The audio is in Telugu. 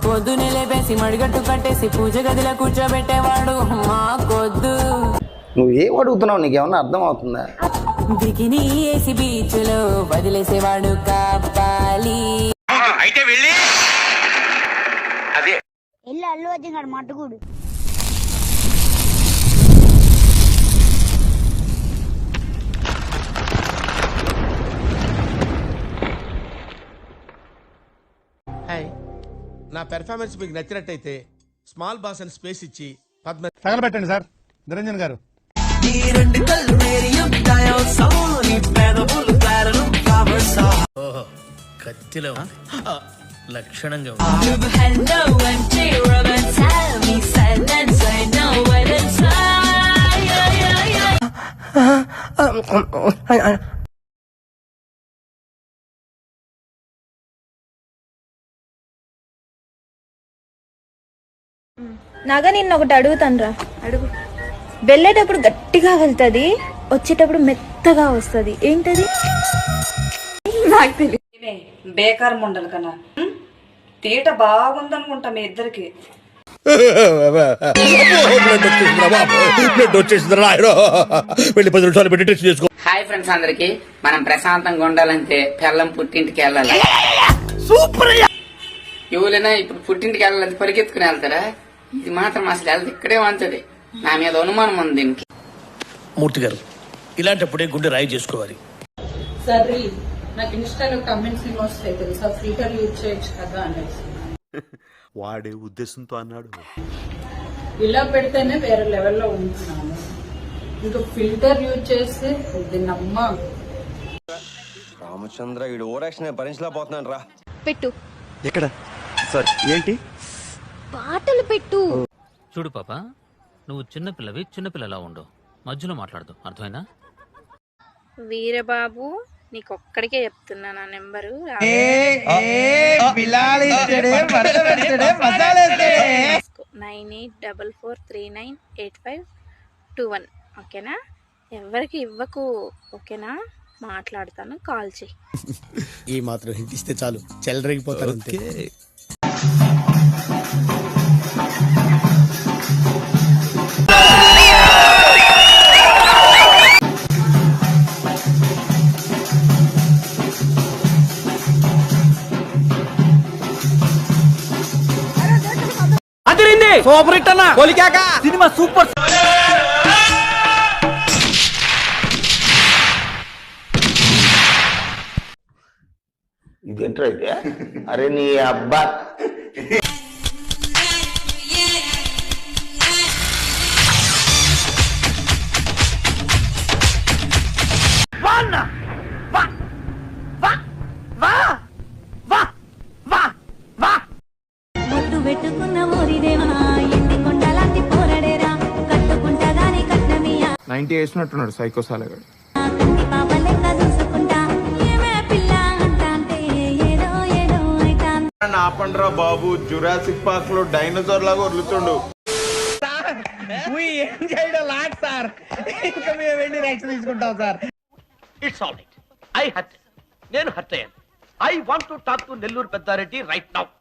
పొద్దునే లేపేసి మడిగట్టు కట్టేసి పూజ గదిలో కూర్చోబెట్టేవాడు మాకొద్దు. నువ్వు ఏం అడుగుతున్నావు, నీకేమన్నా అర్థం అవుతుందా? బికినీ వేసి బీచ్ లో వదిలేసేవాడు కాపాలి. అయితే వెళ్ళి అదే అల్లు అర్జున్ మట్టుకుడు. నా పెర్ఫార్మెన్స్ మీకు నచ్చినట్టయితే స్మాల్ బాస్ అని స్పేస్ ఇచ్చి తగలబెట్టండి సార్ నిరంజన్ గారు. కత్తిలో లక్షణంగా నాగా నిన్న ఒకటి అడుగుతాను. అడుగు. వెళ్ళేటప్పుడు గట్టిగా వెళ్తుంది, వచ్చేటప్పుడు మెత్తగా వస్తుంది. ఏంటది? నాకు తెలియదు. బేకార్ ముండలు కన్నా తీట బాగుందనుకుంటా మీ ఇద్దరికి. హాయ్ ఫ్రెండ్స్ అందరికి. మనం ప్రశాంతంగా ఉండాలంటే పెళ్ళం పుట్టింటికి వెళ్ళాలి. సూపర్. ఎవరైనా ఇప్పుడు పుట్టింటికి వెళ్ళాలంటే పరిగెత్తుకుని వెళ్తారా? ఇది మాత్రం అసలు వెళ్తే ఇక్కడే వంచది. నా మీద అనుమానం ఉంది దీనికి. మూర్తి గారు, ఇలాంటప్పుడే గుండె రాయి చేసుకోవాలి. సరే, నాకు ఇన్స్టాలో కమెంట్స్ వస్తాయి తెలుసా, ఫిల్టర్ యూజ్ చేయొచ్చు కదా అనేసి. వాడే ఉద్దేశంతో అన్నాడు. ఇలా పెడితేనే వేరే లెవెల్లో ఉంటున్నాను. ఇంకా ఫిల్టర్ యూజ్ చేస్తే దీన్నమ్మ. రామచంద్ర వీడు ఓరాక్షన్ భరించలేకపోతున్నాను రా. పెట్టు. ఎక్కడ సార్? ఏంటి పాటలు పెట్టు. చూడు పాప, నువ్వు చిన్నపిల్లవి, చిన్నపిల్లలా ఉండు, మధ్యలో మాట్లాడదు, అర్థమైనా? వీరబాబు, నీకొక్కడికే చెప్తున్నా నా నెంబరు. 9844398521. ఓకేనా? ఎవరికి ఇవ్వకు, ఓకేనా? మాట్లాడతాను, కాల్ చెయ్యి. ఈ మాత్రం హింట్ ఇస్తే చాలు, చెలరేగిపోతారు అంతే. సూపర్ హిట్ అన్న, కొలికాక సినిమా సూపర్. ఇదేంట్రా అయితే? అరే నీ అబ్బా. బొట్టు పెట్టుకున్న ఊరిదేవా, ఎండి కొండలాంటి పోరడేరా, కట్టుకుంటగాని కట్నమియా. 90 వేసినట్టున్నాడు సైకోసాలగాడు. కంటి పాప లెక్క చూసుకుంటా, ఏమే పిల్ల అంటాంటే ఏదో ఏదో అయితా. ఆపండ్రా బాబు, జురాసిక్ పార్క్ లో డైనోసార్ లాగా వదులుతుండు. ఇంకా మేము వెళ్ళి నెక్స్ట్ తీసుకుంటాం సార్. It's all right. నేను హర్ట్ అయ్యాను. I want to talk to Nellore Peddareddy right now.